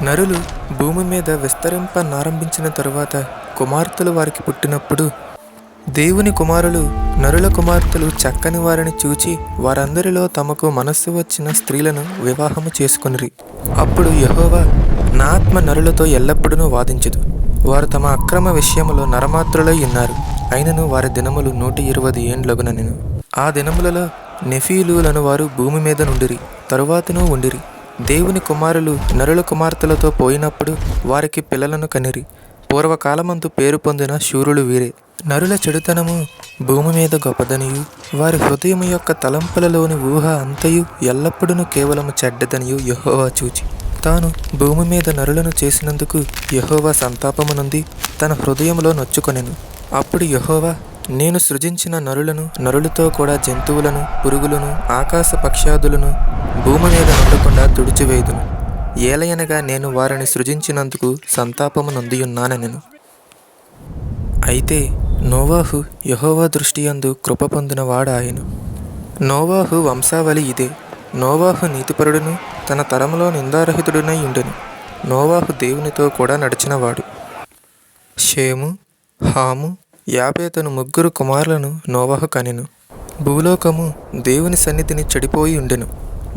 నరులు భూమి మీద విస్తరింపనారంభించిన తరువాత కుమార్తెలు వారికి పుట్టినప్పుడు దేవుని కుమారులు నరుల కుమార్తెలు చక్కని వారిని చూచి వారందరిలో తమకు మనస్సు వచ్చిన స్త్రీలను వివాహము చేసుకొనిరి. అప్పుడు యెహోవా, నా ఆత్మ నరులతో ఎల్లప్పుడూ వాదించదు. వారు తమ అక్రమ విషయములో నరమాత్రులై ఉన్నారు. అయినను వారి దినములు 120 ఏండ్లగునెను. ఆ దినములలో నెఫీలులను వారు భూమి మీద నుండిరి, తరువాతను ఉండిరి. దేవుని కుమారులు నరుల కుమార్తెలతో పోయినప్పుడు వారికి పిల్లలను కనిరి. పూర్వకాలమందు పేరు పొందిన శూరులు వీరే. నరుల చెడుతనము భూమి మీద గొప్పదనియు, వారి హృదయము యొక్క తలంపులలోని ఊహ అంతయు ఎల్లప్పుడూ కేవలము చెడ్డదనియు యెహోవా చూచి తాను భూమి మీద నరులను చేసినందుకు యెహోవా సంతాపము నొంది తన హృదయములో నొచ్చుకొనెను. అప్పుడు యెహోవా, నేను సృజించిన నరులను, నరులతో కూడా జంతువులను, పురుగులను, ఆకాశ పక్షాదులను భూమి మీద ఉండకుండా తుడిచివేయుదును. ఏలయనగా నేను వారిని సృజించినందుకు సంతాపము నొందియున్నానెను. అయితే నోవాహు యెహోవా దృష్టి యందు కృప పొందిన వాడాయెను. నోవాహు వంశావళి ఇదే. నోవాహు నీతిపరుడును తన తరములో నిందారహితుడునై ఉండెను. నోవాహు దేవునితో కూడా నడిచినవాడు. షేము, హాము, యాపేతను ముగ్గురు కుమారులను నోవాహు కనెను. భూలోకము దేవుని సన్నిధిని చెడిపోయి ఉండెను.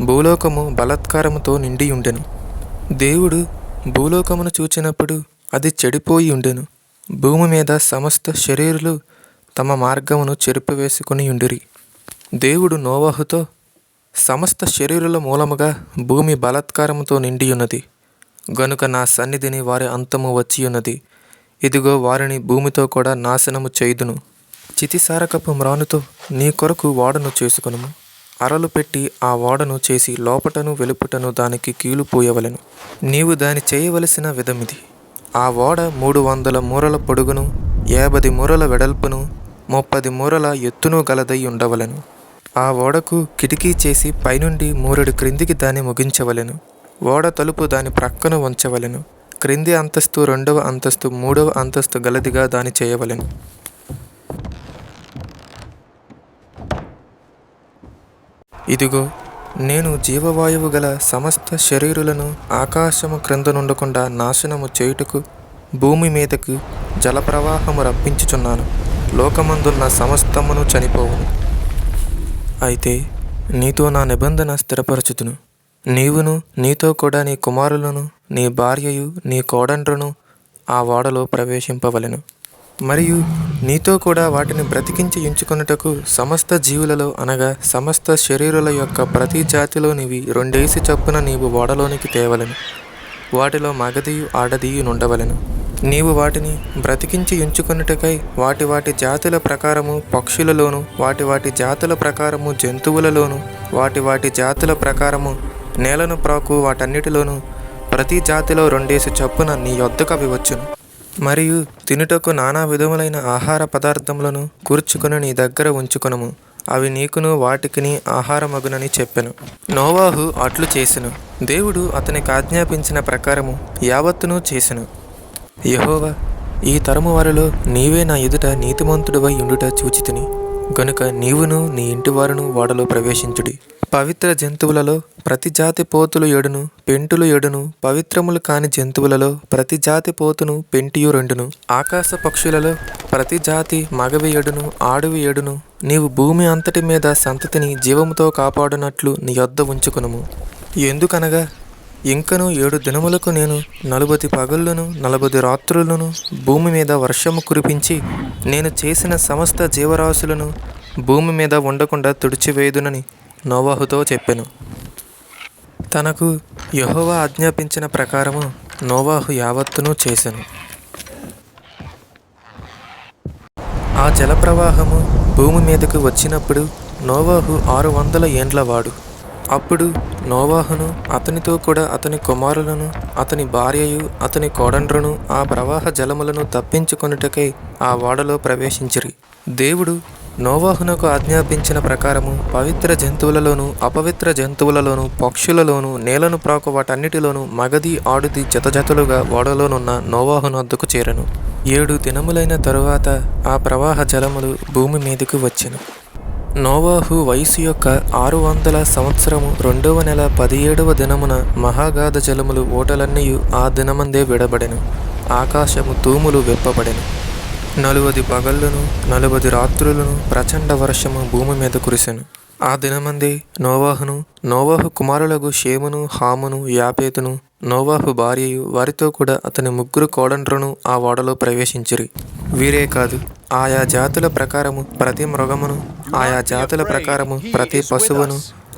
భూలోకము బలాత్కారముతో నిండి ఉండెను. దేవుడు భూలోకమును చూచినప్పుడు అది చెడిపోయి ఉండెను. భూమి మీద సమస్త శరీరులు తమ మార్గమును చెరిపివేసుకుని ఉండిరి. దేవుడు నోవాహుతో, సమస్త శరీరుల మూలముగా భూమి బలాత్కారముతో నిండి ఉన్నది గనుక నా సన్నిధిని వారి అంతము వచ్చియున్నది. ఇదిగో వారిని భూమితో కూడా నాశనము చేయుదును. చితిసారకపు మ్రానుతో నీ కొరకు ఓడను చేసుకొనుము. అరలు పెట్టి ఆ ఓడను చేసి లోపటను వెలుపటను దానికి కీలు పూయవలెను. నీవు దాని చేయవలసిన విధమిది. ఆ ఓడ 300 మూరల పొడుగును, 50 మూరల వెడల్పును, 30 మూరల ఎత్తును గలదై ఉండవలెను. ఆ ఓడకు కిటికీ చేసి పైనుండి 3 క్రిందికి దాన్ని ముగించవలెను. ఓడ తలుపు దాని ప్రక్కన ఉంచవలెను. క్రింది అంతస్తు 2వ అంతస్తు 3వ అంతస్తు గలదిగా దాని చేయవలెను. ఇదిగో, నేను జీవవాయువు గల సమస్త శరీరులను ఆకాశము క్రింద నుండకుండా నాశనము చేయుటకు భూమి మీదకు జలప్రవాహము రప్పించుచున్నాను. లోకమందున్న సమస్తమును చనిపోవును. అయితే నీతో నా నిబంధన స్థిరపరచుదును. నీవును నీతో కూడా నీ కుమారులను, నీ భార్యయు, నీ కోడండ్రును ఆ ఓడలో ప్రవేశింపవలెను. మరియు నీతో కూడా వాటిని బ్రతికించి ఉంచుకొనుటకు సమస్త జీవులలో అనగా సమస్త శరీరుల యొక్క ప్రతి జాతిలోనివి 2 చొప్పున నీవు ఓడలోనికి తేవలెను. వాటిలో మగదియు ఆడదియు నుండవలెను. నీవు వాటిని బ్రతికించి ఉంచుకొనుటకై వాటి వాటి జాతుల ప్రకారము పక్షులలోను, వాటి వాటి జాతుల ప్రకారము జంతువులలోను, వాటి వాటి జాతుల ప్రకారము నేలను ప్రాకు వాటన్నిటిలోనూ ప్రతి జాతిలో 2 చొప్పున నీ యొద్దకు అవి వచ్చును. మరియు తినుటకు నానా విధములైన ఆహార పదార్థములను కూర్చుకొని నీ దగ్గర ఉంచుకొనుము. అవి నీకును వాటికిని ఆహారమగునని చెప్పెను. నోవాహు అట్లు చేసెను. దేవుడు అతనికి ఆజ్ఞాపించిన ప్రకారము యావత్తును చేసెను. యెహోవా, ఈ తరము వారిలో నీవే నా ఎదుట నీతిమంతుడివై ఉండుట చూచితిని గనుక నీవును నీ ఇంటివారును ఓడలో ప్రవేశించుడి. పవిత్ర జంతువులలో ప్రతి జాతి పోతులు 7, పెంటులు 7, పవిత్రములు కాని జంతువులలో ప్రతి జాతి పోతును, పెంటియు 2, ఆకాశ పక్షులలో ప్రతి జాతి మగవి 7, ఆడవి 7. నీవు భూమి అంతటి మీద సంతతిని జీవముతో కాపాడునట్లు నీ యొద్ద ఉంచుకొనుము. ఎందుకనగా ఇంకను 7 దినములకు నేను 40 పగళ్ళును 40 రాత్రులను భూమి మీద వర్షము కురిపించి నేను చేసిన సమస్త జీవరాశులను భూమి మీద ఉండకుండా తుడిచివేయుదునని నోవాహుతో చెప్పెను. తనకు యెహోవా ఆజ్ఞాపించిన ప్రకారము నోవాహు యావత్తును చేసెను. ఆ జలప్రవాహము భూమి మీదకు వచ్చినప్పుడు నోవాహు 600 ఏండ్లవాడు. అప్పుడు నోవాహును అతనితో కూడా అతని కుమారులను, అతని భార్యయు, అతని కోడండ్రును ఆ ప్రవాహ జలములను తప్పించుకొనుటకై ఆ ఓడలో ప్రవేశించిరి. దేవుడు నోవాహునకు ఆజ్ఞాపించిన ప్రకారము పవిత్ర జంతువులలోను, అపవిత్ర జంతువులలోను, పక్షులలోను, నేలను ప్రాకు వాటన్నిటిలోనూ మగది ఆడుది జతజతలుగా ఓడలోనున్న నోవాహు వద్దకు చేరెను. 7 దినములైన తరువాత ఆ ప్రవాహ జలములు భూమి మీదకు వచ్చెను. నోవాహు వయసు యొక్క 600 సంవత్సరము 2వ నెల 17వ దినమున మహాగాధ జలములు ఓటలన్నీయు ఆ దినమందే విడబడెను. ఆకాశము తూములు విప్పబడెను. 40 పగళ్ళును 40 రాత్రులను ప్రచండ వర్షము భూమి మీద కురిసెను. ఆ దినమందే నోవాహు కుమారులకు షేమును, హామును, యాపేతును, నోవాహు భార్యయు వారితో కూడా అతని 3 కోడండ్రును ఆ ఓడలో ప్రవేశించిరి. వీరే కాదు, ఆయా జాతుల ప్రకారము ప్రతి మృగమును, ఆయా జాతుల ప్రకారము ప్రతి పశువును,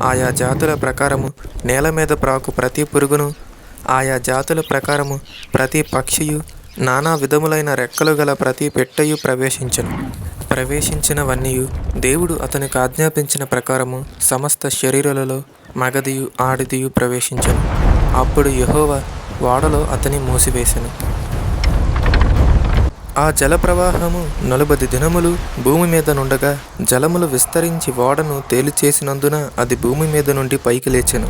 ఆయా జాతుల ప్రకారము నేల మీద ప్రాకు ప్రతి పురుగును, ఆయా జాతుల ప్రకారము ప్రతి పక్షియు, నానా విధములైన రెక్కలు గల ప్రతి పెట్టయు ప్రవేశించినవన్నీయు దేవుడు అతనికి ఆజ్ఞాపించిన ప్రకారము సమస్త శరీరులలో మగదియు ఆడిదియు ప్రవేశించెను. అప్పుడు యెహోవా ఓడలో అతని మూసివేసెను. ఆ జలప్రవాహము 40 దినములు భూమి మీద నుండగా జలములు విస్తరించి ఓడను తేలిచేసినందున అది భూమి మీద నుండి పైకి లేచెను.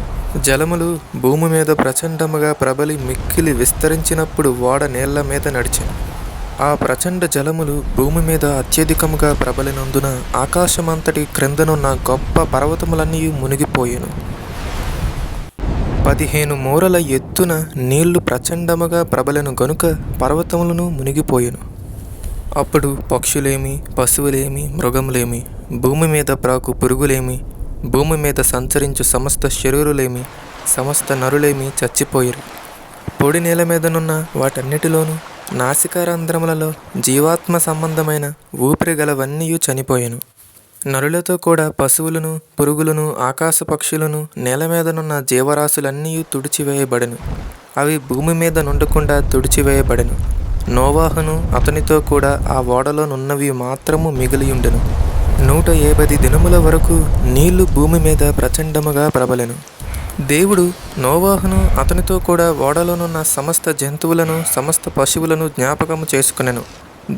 జలములు భూమి మీద ప్రచండముగా ప్రబలి మిక్కిలి విస్తరించినప్పుడు ఓడ నీళ్ల మీద నడిచెను. ఆ ప్రచండ జలములు భూమి మీద అత్యధికముగా ప్రబలినందున ఆకాశమంతటి క్రిందనున్న గొప్ప పర్వతములన్నీ మునిగిపోయెను. 15 మూరల ఎత్తున నీళ్లు ప్రచండముగా ప్రబలెను గనుక పర్వతములను మునిగిపోయెను. అప్పుడు పక్షులేమి, పశువులేమి, మృగములేమి, భూమి మీద ప్రాకు పురుగులేమి, భూమి మీద సంచరించు సమస్త శరీరులేమి, సమస్త నరులేమి చచ్చిపోయిరి. పొడి నేల మీదనున్న వాటన్నిటిలోనూ నాసికారంధ్రములలో జీవాత్మ సంబంధమైన ఊపిరి గలవన్నీ చనిపోయెను. నరులతో కూడా పశువులను, పురుగులను, ఆకాశ పక్షులను, నేల మీదనున్న జీవరాశులన్నీ తుడిచివేయబడెను. అవి భూమి మీద నుండకుండా తుడిచివేయబడెను. నోవాహును అతనితో కూడా ఆ ఓడలో నున్నవి మాత్రము మిగిలియుండెను. 150 దినముల వరకు నీళ్లు భూమి మీద ప్రచండముగా ప్రబలెను. దేవుడు నోవాహును అతనితో కూడా ఓడలోనున్న సమస్త జంతువులను, సమస్త పశువులను జ్ఞాపకము చేసుకునెను.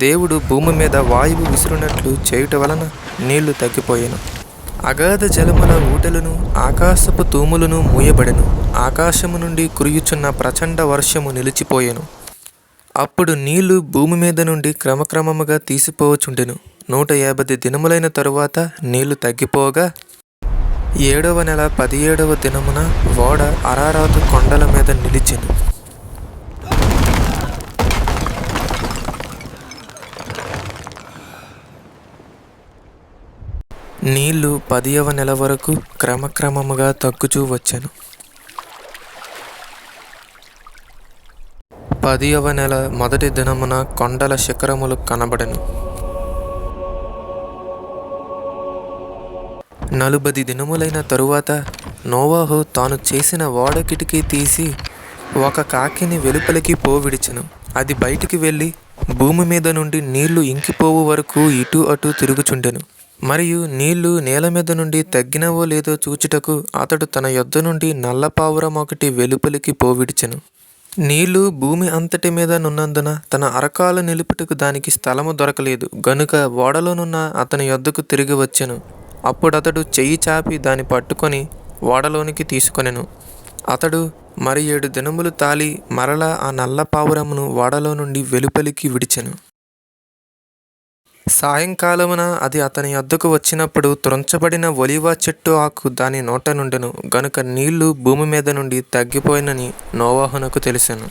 దేవుడు భూమి మీద వాయువు విసురునట్లు చేయుట వలన నీళ్లు తగ్గిపోయెను. అగాధ జలముల ఊటలను, ఆకాశపు తూములను మూయబడెను. ఆకాశము నుండి కురియుచున్న ప్రచండ వర్షము నిలిచిపోయెను. అప్పుడు నీళ్లు భూమి మీద నుండి క్రమక్రమముగా తీసిపోవచుండెను. 150 దినములైన తరువాత నీళ్లు తగ్గిపోగా 7వ నెల 17వ దినమున ఓడ అరారాతు కొండల మీద నిలిచెను. నీళ్లు 10వ నెల వరకు క్రమక్రమముగా తగ్గుచూ వచ్చెను. 10వ నెల మొదటి దినమున కొండల శిఖరములు కనబడెను. 40 దినములైన తరువాత నోవాహు తాను చేసిన ఓడ కిటికీ తీసి ఒక కాకిని వెలుపలికి పోవిడిచెను. అది బయటికి వెళ్ళి భూమి మీద నుండి నీళ్లు ఇంకిపోవు వరకు ఇటు అటు తిరుగుచుండెను. మరియు నీళ్లు నేల మీద నుండి తగ్గినవో లేదో చూచుటకు అతడు తన యొద్ద నుండి నల్ల పావురం ఒకటి వెలుపలికి పోవిడిచెను. నీళ్లు భూమి అంతటి మీద నున్నందున తన అరకాలు నిలుపుటకు దానికి స్థలము దొరకలేదు గనుక ఓడలోనున్న అతని యొద్దకు తిరిగి వచ్చెను. అప్పుడతడు చెయ్యి చాపి దాన్ని పట్టుకొని ఓడలోనికి తీసుకొనెను. అతడు మరి 7 దినములు తాలి మరలా ఆ నల్ల పావురమును ఓడలో నుండి వెలుపలికి విడిచెను. సాయంకాలమున అది అతని యొద్దకు వచ్చినప్పుడు త్రుంచబడిన ఒలీవ చెట్టు ఆకు దాని నోట నుండెను గనుక నీళ్లు భూమి మీద నుండి తగ్గిపోయినని నోవాహునకు తెలిసెను.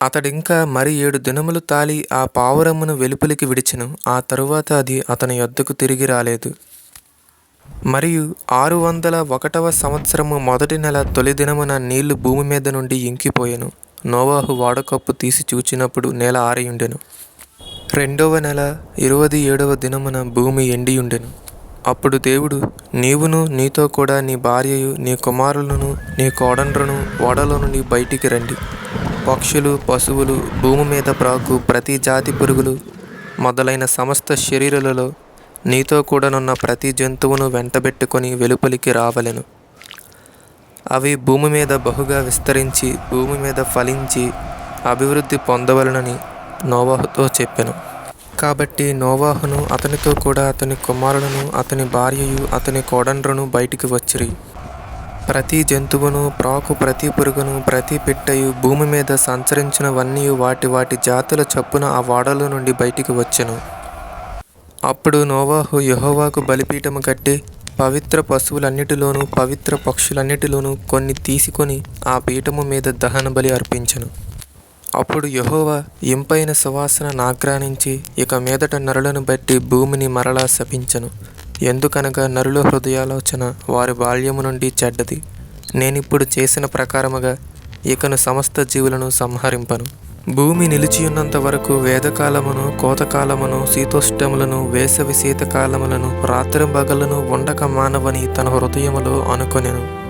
అతడింకా మరి 7 దినములు తాలి ఆ పావురమును వెలుపలికి విడిచెను. ఆ తరువాత అది అతని యొద్దకు తిరిగి రాలేదు. మరియు 601వ సంవత్సరము మొదటి నెల తొలి దినమున నీళ్లు భూమి మీద నుండి ఇంకిపోయెను. నోవాహు ఓడకప్పు తీసి చూచినప్పుడు నేల ఆరియుండెను. 2వ నెల 27వ దినమున భూమి ఎండియుండెను. అప్పుడు దేవుడు, నీవును నీతో కూడా నీ భార్యయు, నీ కుమారులను, నీ కోడండ్రును ఓడలో నుండి బయటికి రండి. పక్షులు, పశువులు, భూమి మీద ప్రాకు ప్రతి జాతి పురుగులు మొదలైన సమస్త శరీరులలో నీతో కూడానున్న ప్రతి జంతువును వెంటబెట్టుకొని వెలుపలికి రావలెను. అవి భూమి మీద బహుగా విస్తరించి భూమి మీద ఫలించి అభివృద్ధి పొందవలెనని నోవాహుతో చెప్పెను. కాబట్టి నోవాహును అతనితో కూడా అతని కుమారులను, అతని భార్యయు, అతని కోడండ్రును బయటికి వచ్చిరి. ప్రతి జంతువును, ప్రాకు ప్రతి పురుగును, ప్రతి పిట్టయు, భూమి మీద సంచరించినవన్నీ వాటి వాటి జాతుల చప్పున ఆ ఓడలో నుండి బయటికి వచ్చెను. అప్పుడు నోవాహు యెహోవాకు బలిపీఠము కట్టి పవిత్ర పశువులన్నిటిలోనూ పవిత్ర పక్షులన్నిటిలోనూ కొన్ని తీసుకొని ఆ పీఠము మీద దహన బలి అర్పించెను. అప్పుడు యెహోవా ఇంపైన సువాసన నాగ్రానించి ఇక మీదట నరులను బట్టి భూమిని మరలా శపించెను. ఎందుకనగా నరుల హృదయాలోచన వారి బాల్యము నుండి చెడ్డది. నేనిప్పుడు చేసిన ప్రకారముగా ఇకను సమస్త జీవులను సంహరింపను. భూమి నిలిచియున్నంత వరకు వేదకాలమును, కోతకాలమును, శీతోష్ణములను, వేసవి శీతకాలములను, రాత్రింబగళ్ళను ఉండక మానవని తన హృదయములో అనుకొనెను.